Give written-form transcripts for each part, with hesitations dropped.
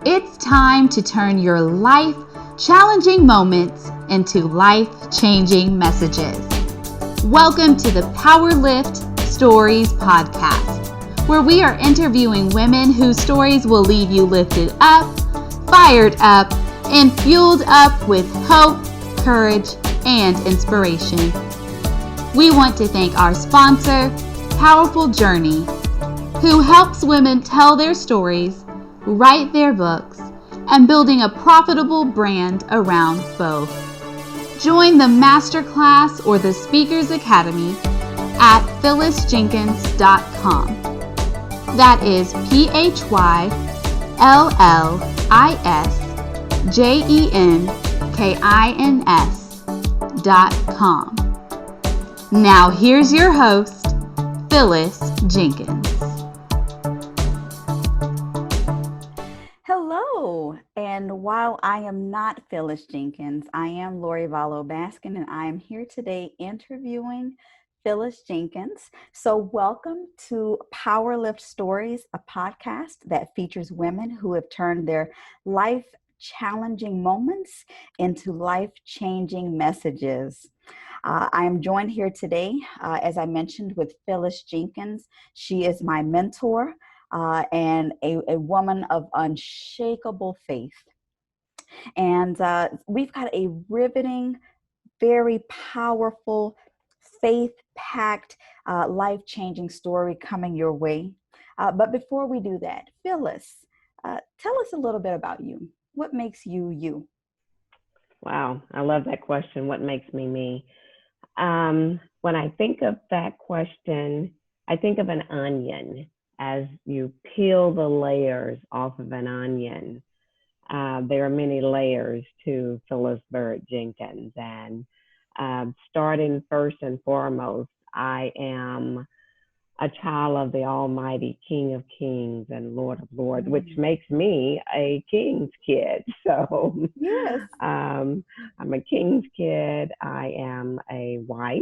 It's time to turn your life-challenging moments into life-changing messages. Welcome to the PowerLift Stories podcast, where we are interviewing women whose stories will leave you lifted up, fired up, and fueled up with hope, courage, and inspiration. We want to thank our sponsor, Powerful Journey, who helps women tell their stories, write their books, and building a profitable brand around both. Join the masterclass or the Speakers Academy at phyllisjenkins.com. That is PHYLLISJENKINS.com. Now here's your host, Phyllis Jenkins. Hello, and while I am not Phyllis Jenkins, I am Lori Vallow Baskin, and I am here today interviewing Phyllis Jenkins. So welcome to PowerLift Stories, a podcast that features women who have turned their life-challenging moments into life-changing messages. I am joined here today, as I mentioned, with Phyllis Jenkins. She is my mentor. And a woman of unshakable faith. And we've got a riveting, very powerful, faith-packed, life-changing story coming your way. But before we do that, Phyllis, tell us a little bit about you. What makes you you? Wow, I love that question. What makes me me? When I think of that question, I think of an onion. As you peel the layers off of an onion, there are many layers to Phyllis Jenkins. And starting first and foremost, I am a child of the Almighty King of Kings and Lord of Lords, which makes me a King's kid. So yes. I'm a King's kid. I am a wife,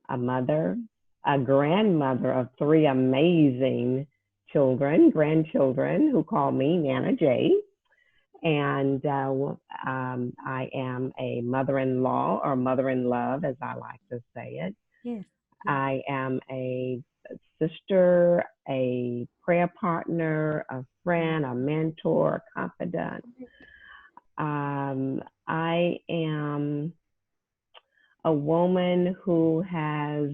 a mother, a grandmother of three amazing grandchildren who call me Nana J. And I am a mother-in-law or mother-in-love, as I like to say it. Yes. I am a sister, a prayer partner, a friend, a mentor, a confidant. I am a woman who has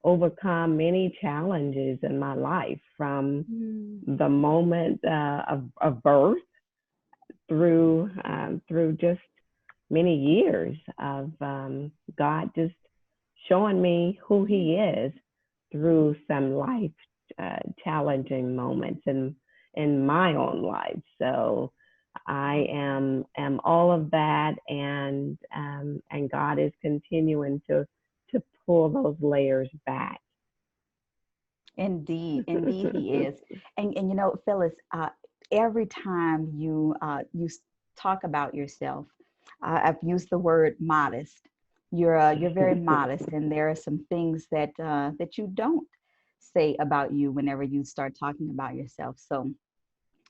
overcome many challenges in my life, from the moment of birth through just many years of God just showing me who He is through some life challenging moments in my own life. So I am all of that, and God is continuing to pull those layers back. Indeed He is. And you know, Phyllis, every time you talk about yourself, I've used the word modest. You're very modest, and there are some things that you don't say about you whenever you start talking about yourself. So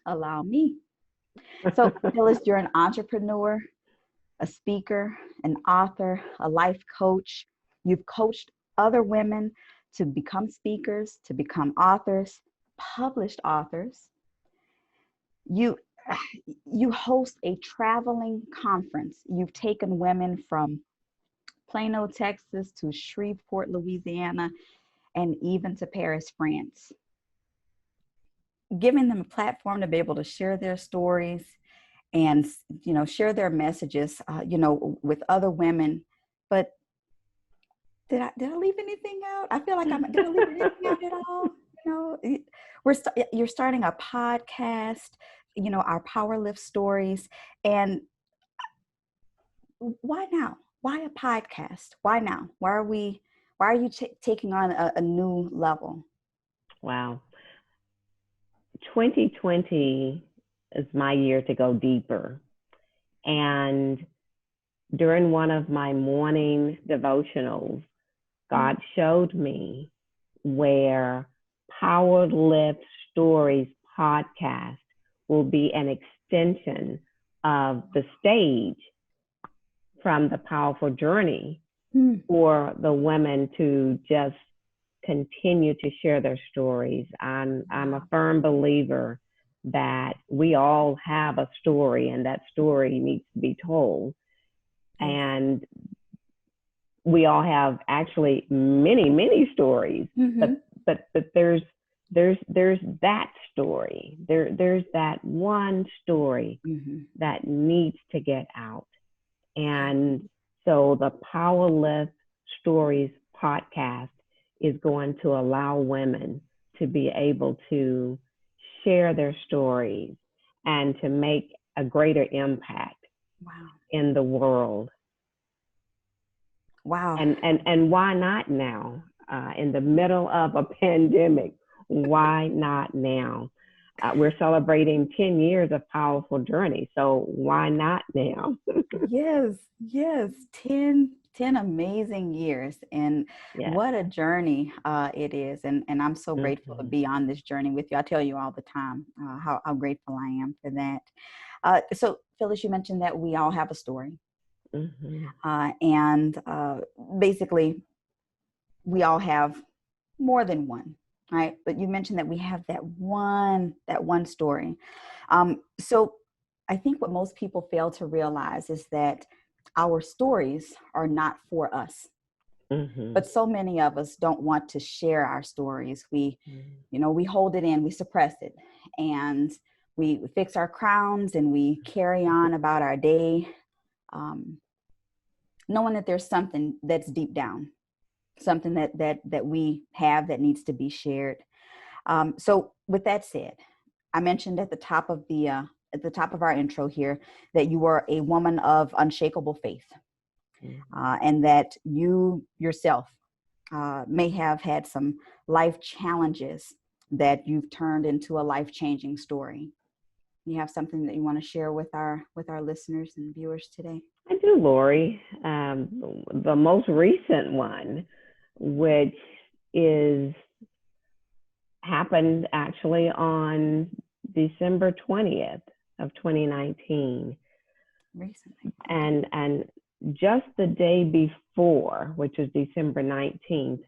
allow me. So Phyllis, you're an entrepreneur, a speaker, an author, a life coach. You've coached other women to become speakers, to become authors, published authors. You host a traveling conference. You've taken women from Plano, Texas to Shreveport, Louisiana, and even to Paris, France, giving them a platform to be able to share their stories and, you know, share their messages, you know, with other women. But did I leave anything out? I feel like I'm going to leave anything out at all. You know, you're starting a podcast, you know, our PowerLift Stories. And why now? Why a podcast? Why now? Why are you taking on a new level? Wow. 2020 is my year to go deeper. And during one of my morning devotionals, God showed me where PowerLift Stories podcast will be an extension of the stage from the powerful journey for the women to just continue to share their stories. I'm a firm believer that we all have a story, and that story needs to be told. And we all have actually many stories, but there's that story. There's that one story that needs to get out. And so the PowerLift Stories podcast is going to allow women to be able to share their stories and to make a greater impact in the world. Wow. And why not now? In the middle of a pandemic, why not now? We're celebrating 10 years of Powerful Journey, so why not now? Yes, 10 amazing years, and what a journey it is. And I'm so grateful to be on this journey with you. I tell you all the time how grateful I am for that. So Phyllis, you mentioned that we all have a story. And basically we all have more than one, right? But you mentioned that we have that one story. So I think what most people fail to realize is that our stories are not for us. But so many of us don't want to share our stories. We, we hold it in, we suppress it, and we fix our crowns and we carry on about our day, knowing that there's something that's deep down, something that we have that needs to be shared. So with that said, I mentioned at the top of our intro here that you are a woman of unshakable faith, and that you yourself may have had some life challenges that you've turned into a life-changing story. You have something that you want to share with our listeners and viewers today? I do, Lori. The most recent one, which happened actually on December 20th of 2019. Recently. And just the day before, which was December 19th,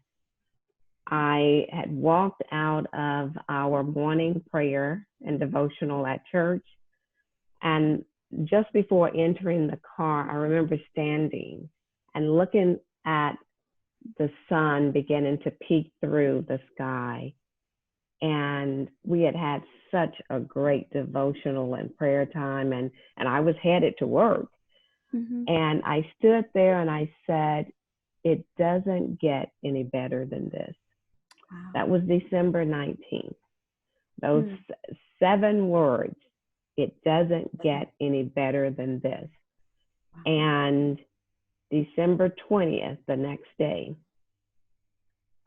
I had walked out of our morning prayer and devotional at church. And just before entering the car, I remember standing and looking at the sun beginning to peek through the sky. And we had such a great devotional and prayer time, and I was headed to work. And I stood there and I said, it doesn't get any better than this. Wow. That was December 19th. Those 7 words, it doesn't get any better than this. Wow. And December 20th, the next day,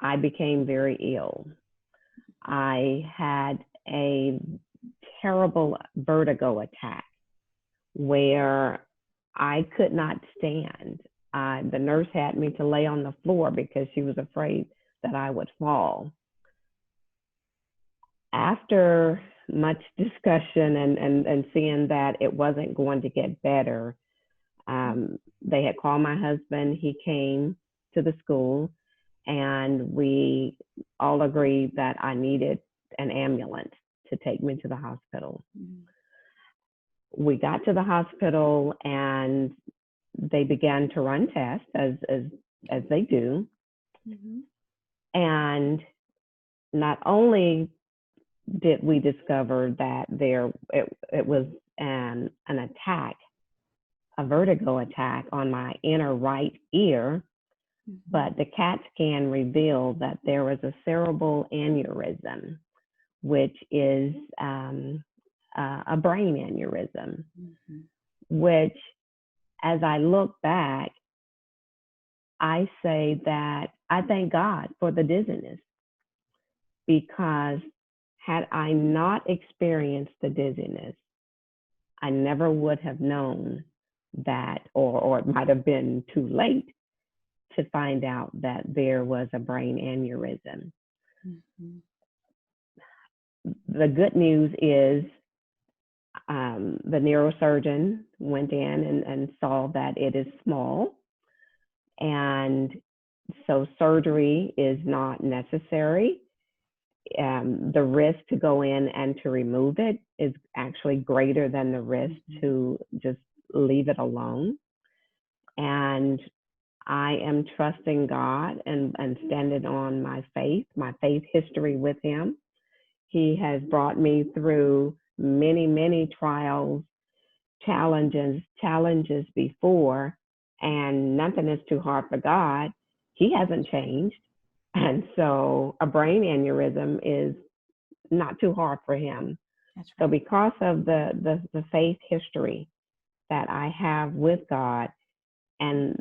I became very ill. I had a terrible vertigo attack where I could not stand. The nurse had me to lay on the floor because she was afraid that I would fall. After much discussion and seeing that it wasn't going to get better, they had called my husband. He came to the school, and we all agreed that I needed an ambulance to take me to the hospital. We got to the hospital, and they began to run tests as they do. And not only did we discover that it was an attack, a vertigo attack on my inner right ear, but the CAT scan revealed that there was a cerebral aneurysm, which is a brain aneurysm, which, as I look back, I say that I thank God for the dizziness, because had I not experienced the dizziness, I never would have known that, or it might have been too late to find out that there was a brain aneurysm. The good news is The neurosurgeon went in and saw that it is small, and so surgery is not necessary. The risk to go in and to remove it is actually greater than the risk to just leave it alone. And I am trusting God and standing on my faith history with him. He has brought me through many, many trials, challenges before, and nothing is too hard for God. He hasn't changed. And so a brain aneurysm is not too hard for him. That's So right. because of the faith history that I have with God, and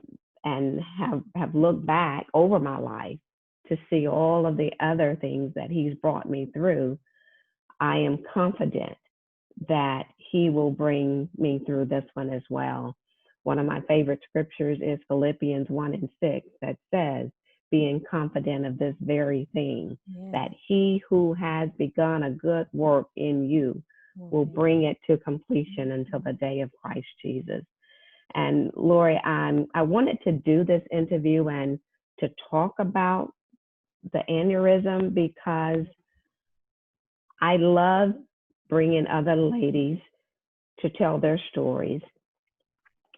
have looked back over my life to see all of the other things that he's brought me through, I am confident that he will bring me through this one as well. One of my favorite scriptures is Philippians 1:6 that says, being confident of this very thing, that he who has begun a good work in you will bring it to completion until the day of Christ Jesus. And Lori, I wanted to do this interview and to talk about the aneurysm because I love bringing other ladies to tell their stories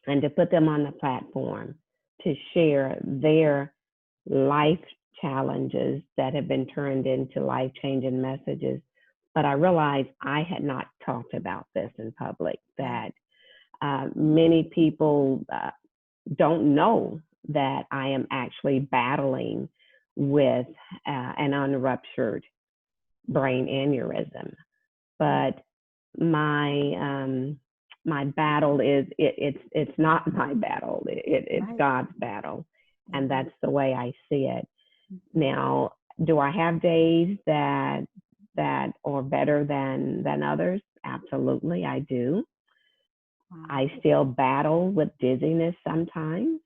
and to put them on the platform to share their life challenges that have been turned into life-changing messages. But I realized I had not talked about this in public, that many people don't know that I am actually battling with an unruptured brain aneurysm. But my battle is it's not my battle. It's Right. God's battle, and that's the way I see it. Now, do I have days that are better than others? Absolutely, I do. Wow. I still battle with dizziness sometimes,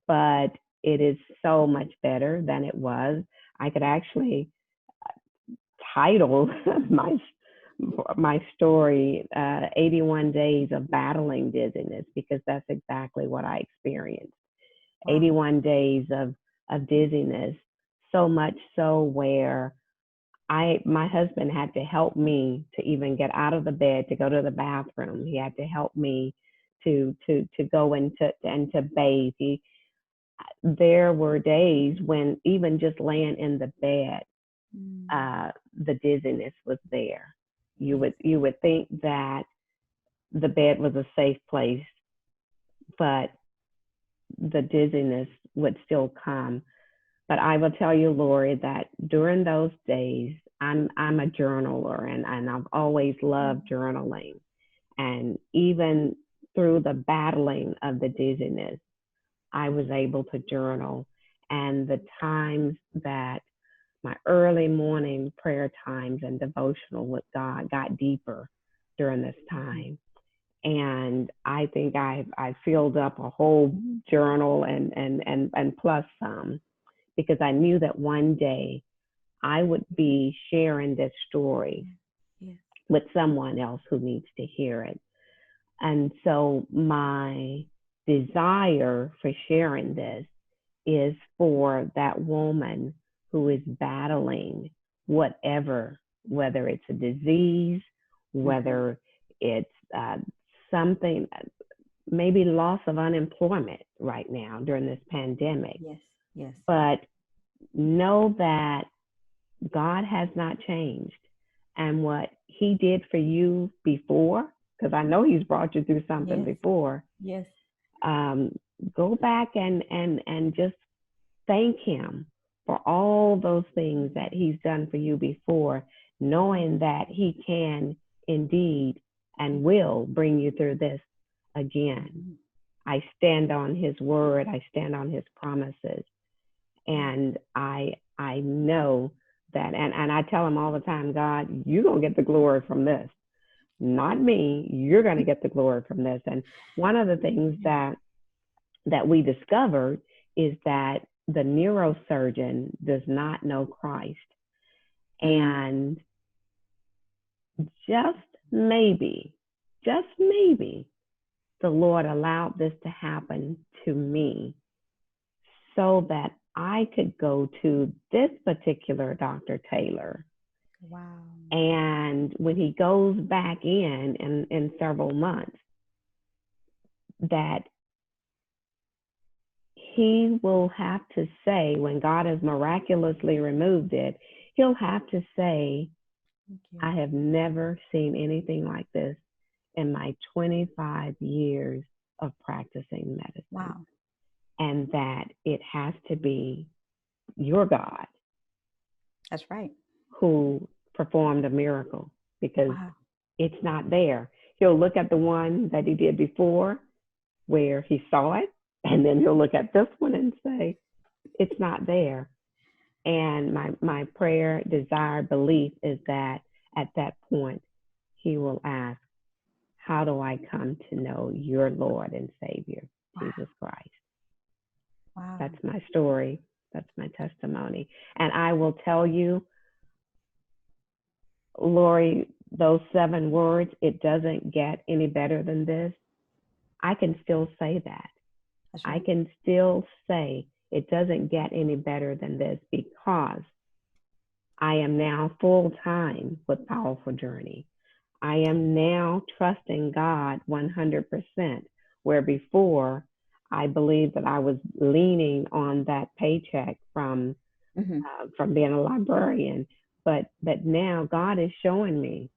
but it is so much better than it was. I could actually title my story 81 Days of Battling Dizziness, because that's exactly what I experienced. Wow. 81 days of dizziness, so much so where my husband had to help me to even get out of the bed to go to the bathroom. He had to help me to go into and to bathe. There were days when even just laying in the bed, the dizziness was there. You would think that the bed was a safe place, but the dizziness would still come. But I will tell you, Lori, that during those days, I'm a journaler, and I've always loved journaling. And even through the battling of the dizziness, I was able to journal. And the times that my early morning prayer times and devotional with God got deeper during this time. And I think I filled up a whole journal and plus some, because I knew that one day I would be sharing this story with someone else who needs to hear it. And so my desire for sharing this is for that woman who is battling whatever, whether it's a disease, whether it's something, maybe loss of unemployment right now during this pandemic. Yes. But know that God has not changed. And what he did for you before, because I know he's brought you through something before. Yes. Go back and just thank him for all those things that he's done for you before, knowing that he can indeed and will bring you through this again. I stand on his word. I stand on his promises. And I know that, and I tell him all the time, God, you're going to get the glory from this. Not me. You're going to get the glory from this. And one of the things that we discovered is that the neurosurgeon does not know Christ. And just maybe just maybe, the Lord allowed this to happen to me so that I could go to this particular Dr. Taylor. Wow. And when he goes back in several months, that he will have to say, when God has miraculously removed it, he'll have to say, I have never seen anything like this in my 25 years of practicing medicine. Wow. And that it has to be your God. That's right. Who performed a miracle, because Wow. it's not there. He'll look at the one that he did before where he saw it, and then he'll look at this one and say, it's not there. And my prayer, desire, belief is that at that point, he will ask, how do I come to know your Lord and Savior, Jesus Christ? Wow. That's my story. That's my testimony. And I will tell you, Lori, those 7 words, it doesn't get any better than this. I can still say that. Right. I can still say it doesn't get any better than this, because I am now full-time with Powerful Journey. I am now trusting God 100%, where before I believed that I was leaning on that paycheck from being a librarian. But now God is showing me,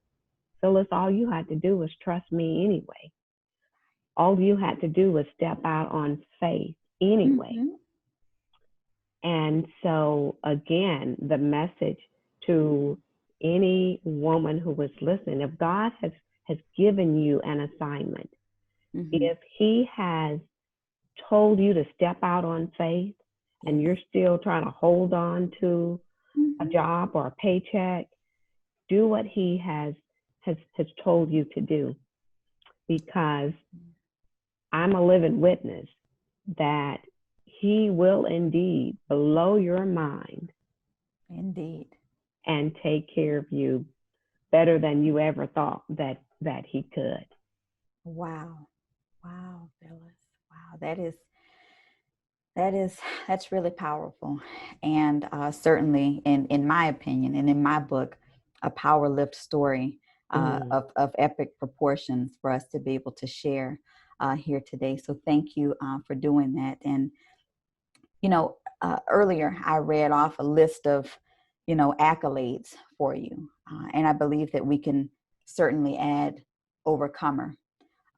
Phyllis, all you had to do was trust me anyway. All you had to do was step out on faith anyway. And so again, the message to any woman who was listening, if God has given you an assignment, if he has told you to step out on faith and you're still trying to hold on to a job or a paycheck, do what he has told you to do, because I'm a living witness that he will indeed blow your mind. Indeed. And take care of you better than you ever thought that he could. Wow. Wow, Phyllis. Wow, that's really powerful. And certainly in my opinion and in my book, a PowerLift story of epic proportions for us to be able to share here today. So thank you for doing that. And, earlier I read off a list of, accolades for you. And I believe that we can certainly add overcomer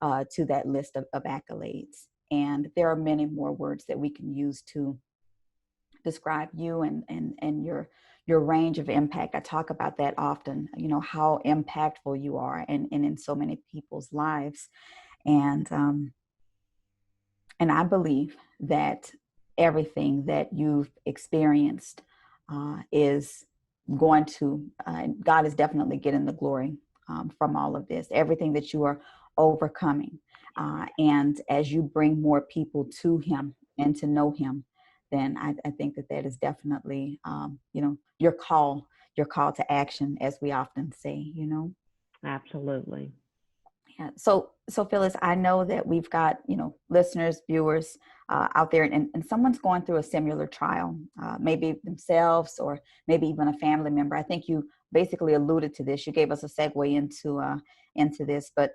to that list of accolades. And there are many more words that we can use to describe you and your range of impact. I talk about that often, how impactful you are and in so many people's lives. And I believe that everything that you've experienced is going to, God is definitely getting the glory from all of this, everything that you are overcoming. And as you bring more people to him and to know him, then I think that is definitely, your call to action, as we often say, Absolutely. Yeah. So Phyllis, I know that we've got, listeners, viewers out there, and someone's going through a similar trial, maybe themselves or maybe even a family member. I think you basically alluded to this. You gave us a segue into this, but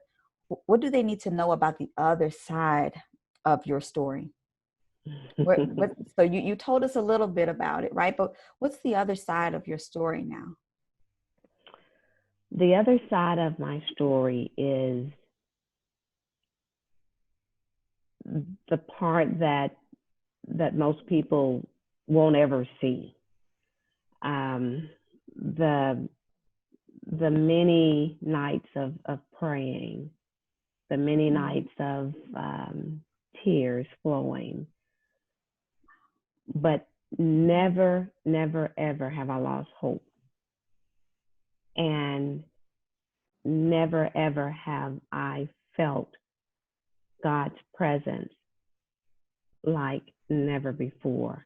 what do they need to know about the other side of your story? So you told us a little bit about it, right? But what's the other side of your story now? The other side of my story is the part that most people won't ever see. The many nights of praying, the many nights of tears flowing, but never, ever have I lost hope. And never, ever have I felt God's presence like never before.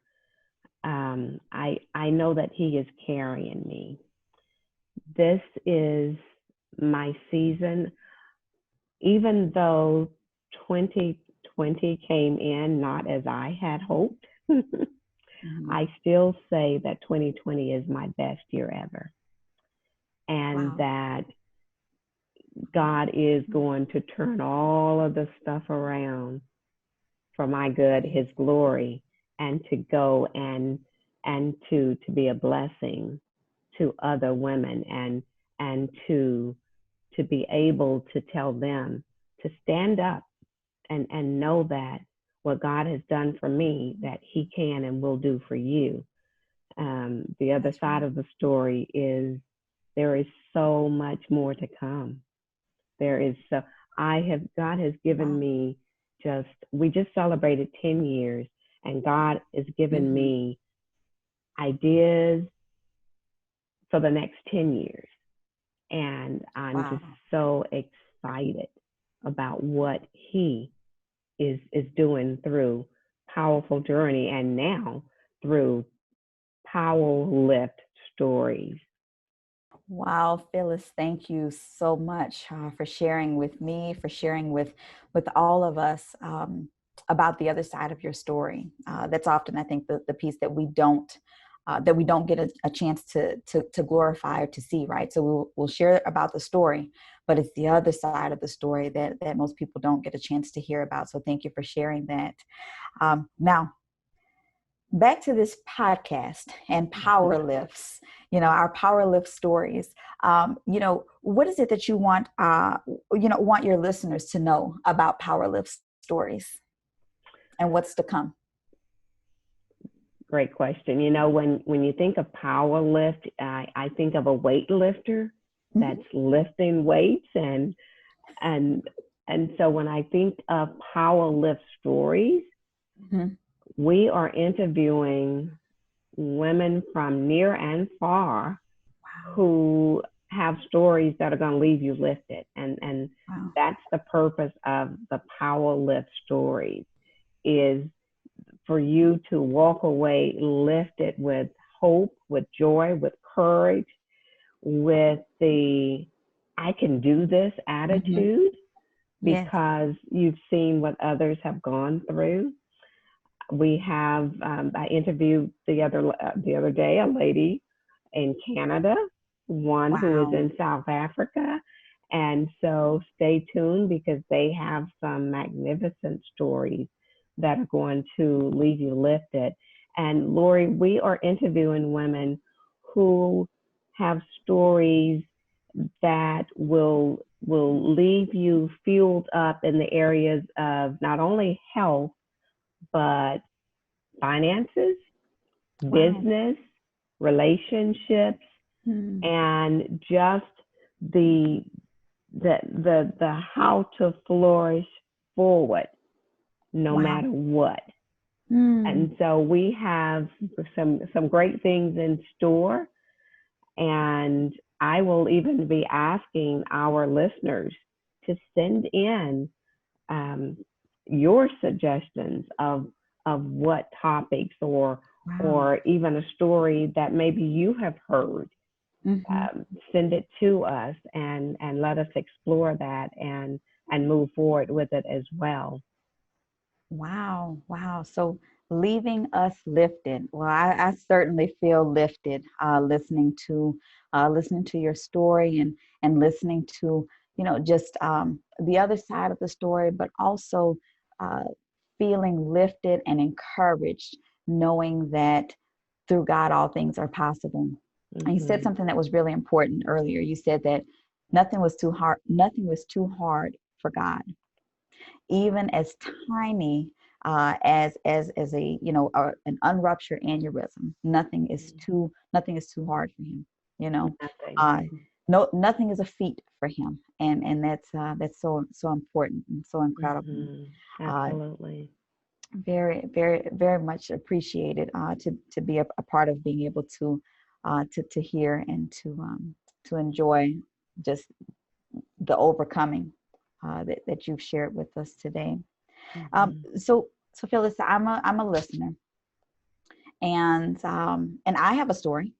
I know that he is carrying me. This is my season even though 2020 came in not as I had hoped, Mm-hmm. I still say that 2020 is my best year ever. And Wow. that God is going to turn all of the stuff around for my good, his glory, and to go and to be a blessing to other women, and to be able to tell them to stand up and know that what God has done for me, that he can and will do for you. The other That's side right. of the story is there is so much more to come. There is so God has given Wow. me we just celebrated 10 years, and God has given Mm-hmm. me ideas for the next 10 years. And I'm Wow. just so excited about what he is doing through Powerful Journey, and now through PowerLift Stories. Wow, Phyllis, thank you so much for sharing with me, for sharing with all of us about the other side of your story. That's often, I think, the piece that we don't get a chance to glorify or to see, right? So we'll share about the story, but it's the other side of the story that most people don't get a chance to hear about. So thank you for sharing that. Now, back to this podcast and power lifts, our power lift stories. What is it that you want your listeners to know about power lift stories and what's to come? Great question. When you think of power lift, I think of a weightlifter that's lifting weights, and so when I think of power lift stories, mm-hmm. we are interviewing women from near and far who have stories that are going to leave you lifted, and Wow. that's the purpose of the power lift stories, is for you to walk away lifted with hope, with joy, with courage, with the I can do this attitude, because you've seen what others have gone through. We have I interviewed the other day a lady in Canada, one who is in South Africa, and so stay tuned, because they have some magnificent stories that are going to leave you lifted. And Lori, we are interviewing women who have stories that will leave you fueled up in the areas of not only health, but finances, business, relationships, and just the how to flourish forward no matter what. And so we have some great things in store, and I will even be asking our listeners to send in your suggestions of what topics, or even a story that maybe you have heard. Send it to us, and let us explore that and move forward with it as well. Wow. So leaving us lifted. Well, I certainly feel lifted listening to your story, and listening to just the other side of the story, but also uh, feeling lifted and encouraged, knowing that through God all things are possible. And you said something that was really important earlier. You said that nothing was too hard. Nothing was too hard for God, even as tiny as a an unruptured aneurysm. Nothing is too hard for him. Nothing is a feat for him, and that's so important and so incredible. Absolutely. Very, very, very much appreciated to be a part of being able to hear and to enjoy just the overcoming that you've shared with us today. So Phyllis, I'm a listener, and I have a story.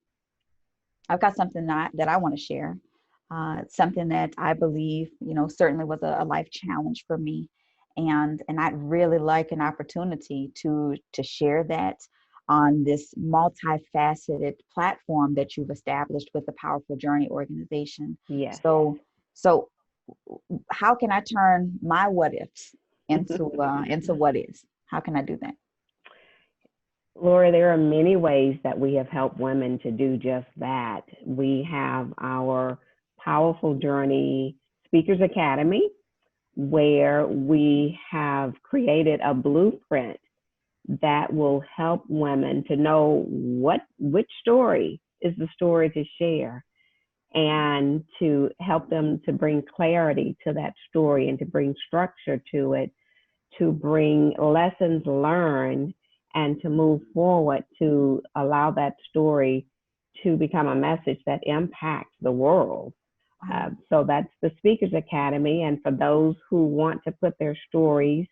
I've got something that I want to share, something that I believe, certainly was a life challenge for me. And I'd really like an opportunity to share that on this multifaceted platform that you've established with the Powerful Journey organization. Yes. So how can I turn my what ifs into what is? How can I do that? Laura, there are many ways that we have helped women to do just that. We have our Powerful Journey Speakers Academy, where we have created a blueprint that will help women to know which story is the story to share, and to help them to bring clarity to that story and to bring structure to it, to bring lessons learned, and to move forward to allow that story to become a message that impacts the world. So that's the Speakers Academy. And for those who want to put their stories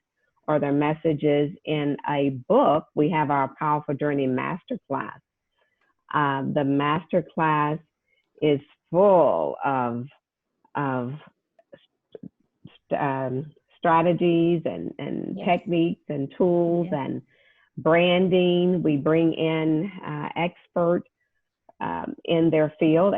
or their messages in a book, we have our Powerful Journey Masterclass. The Masterclass is full of strategies and Yes. techniques and tools, Yes. and branding. We bring in experts in their field,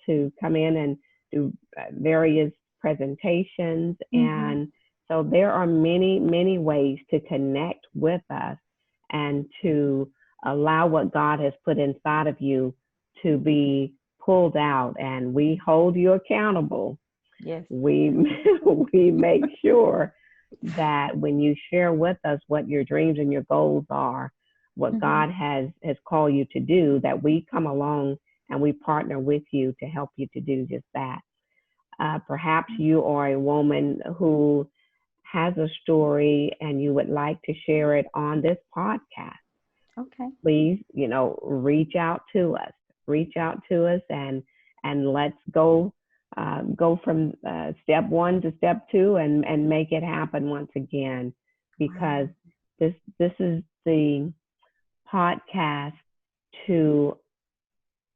to come in and do various presentations. Mm-hmm. And so there are many, many ways to connect with us and to allow what God has put inside of you to be pulled out. And we hold you accountable. Yes. We make sure that when you share with us what your dreams and your goals are, what Mm-hmm. God has called you to do, that we come along and we partner with you to help you to do just that. Perhaps you are a woman who has a story and you would like to share it on this podcast. Okay. Please, reach out to us. Reach out to us, and let's go from step one to step two, and make it happen once again, because this is the podcast to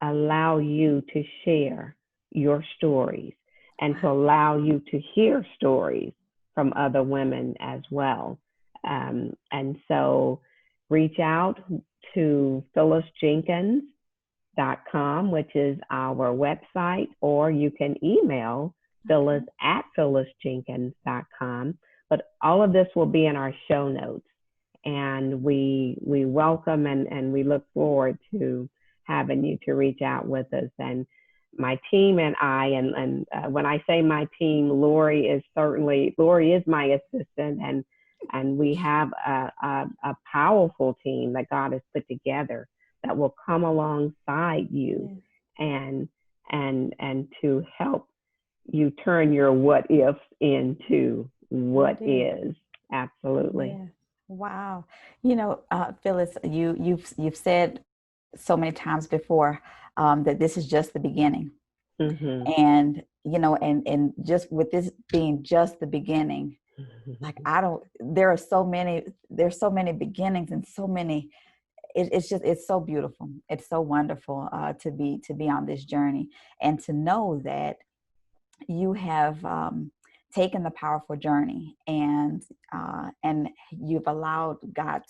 allow you to share your stories and to allow you to hear stories from other women as well. And so reach out to PhyllisJenkins.com, which is our website, or you can email Phyllis at PhyllisJenkins.com. But all of this will be in our show notes. And we welcome and we look forward to having you to reach out with us. And my team and I, and when I say my team, Lori is my assistant, and we have a powerful team that God has put together that will come alongside you, and to help you turn your what ifs into what is. Absolutely. Yeah. Wow. Phyllis, you've said so many times before that this is just the beginning. Mm-hmm. And and just with this being just the beginning, like there's so many beginnings, and so many. It's so beautiful. It's so wonderful to be on this journey, and to know that you have taken the powerful journey, and you've allowed God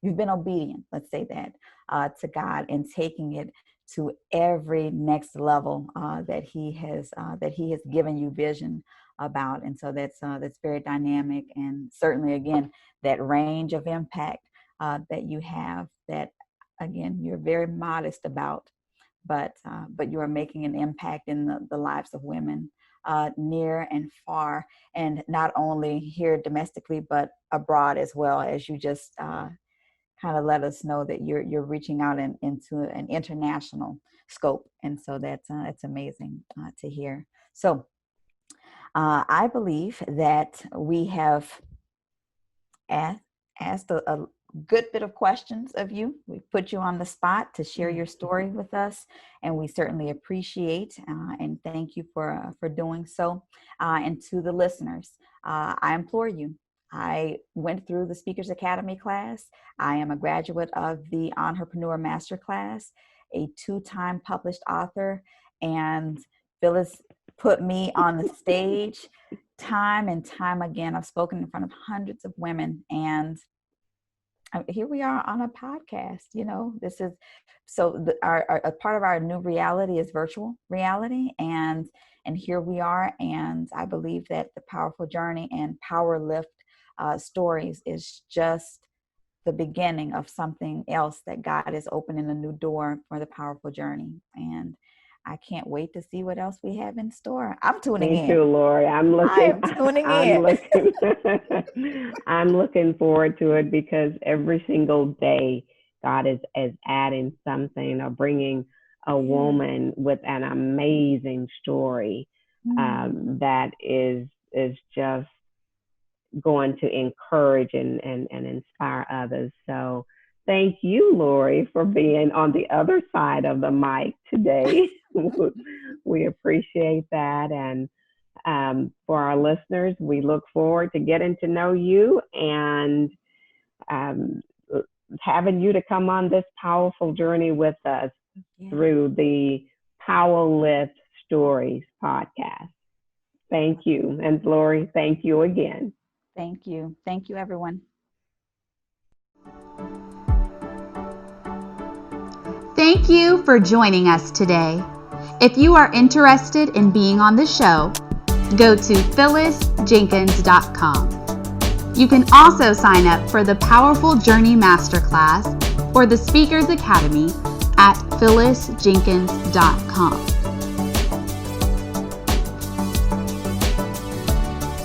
you've been obedient, let's say that, to God, and taking it to every next level that He has given you vision about. And so that's very dynamic, and certainly, again, that range of impact that you have, that again you're very modest about, but you are making an impact in the lives of women near and far, and not only here domestically, but abroad as well, as you just kind of let us know that you're reaching out into an international scope. And so that's it's amazing to hear. So I believe that we have asked a good bit of questions of you. We put you on the spot to share your story with us, and we certainly appreciate and thank you for doing so. And to the listeners, I implore you. I went through the Speakers Academy class. I am a graduate of the Entrepreneur Masterclass, a 2-time published author, And Phyllis put me on the stage time and time again. I've spoken in front of hundreds of women, and here we are on a podcast. This is a part of our new reality is virtual reality, and here we are. And I believe that the Powerful Journey and PowerLift stories is just the beginning of something else, that God is opening a new door for the Powerful Journey. And I can't wait to see what else we have in store. I'm tuning in. Me too, Lori. I'm looking forward to it, because every single day God is adding something or bringing a woman with an amazing story that is just going to encourage and inspire others. So thank you, Lori, for being on the other side of the mic today. We appreciate that. And for our listeners, we look forward to getting to know you and having you to come on this powerful journey with us through the PowerLift Stories podcast. Thank you. And Lori, thank you again. Thank you. Thank you, everyone. Thank you for joining us today. If you are interested in being on the show, go to phyllisjenkins.com. You can also sign up for the Powerful Journey Masterclass or the Speakers Academy at phyllisjenkins.com.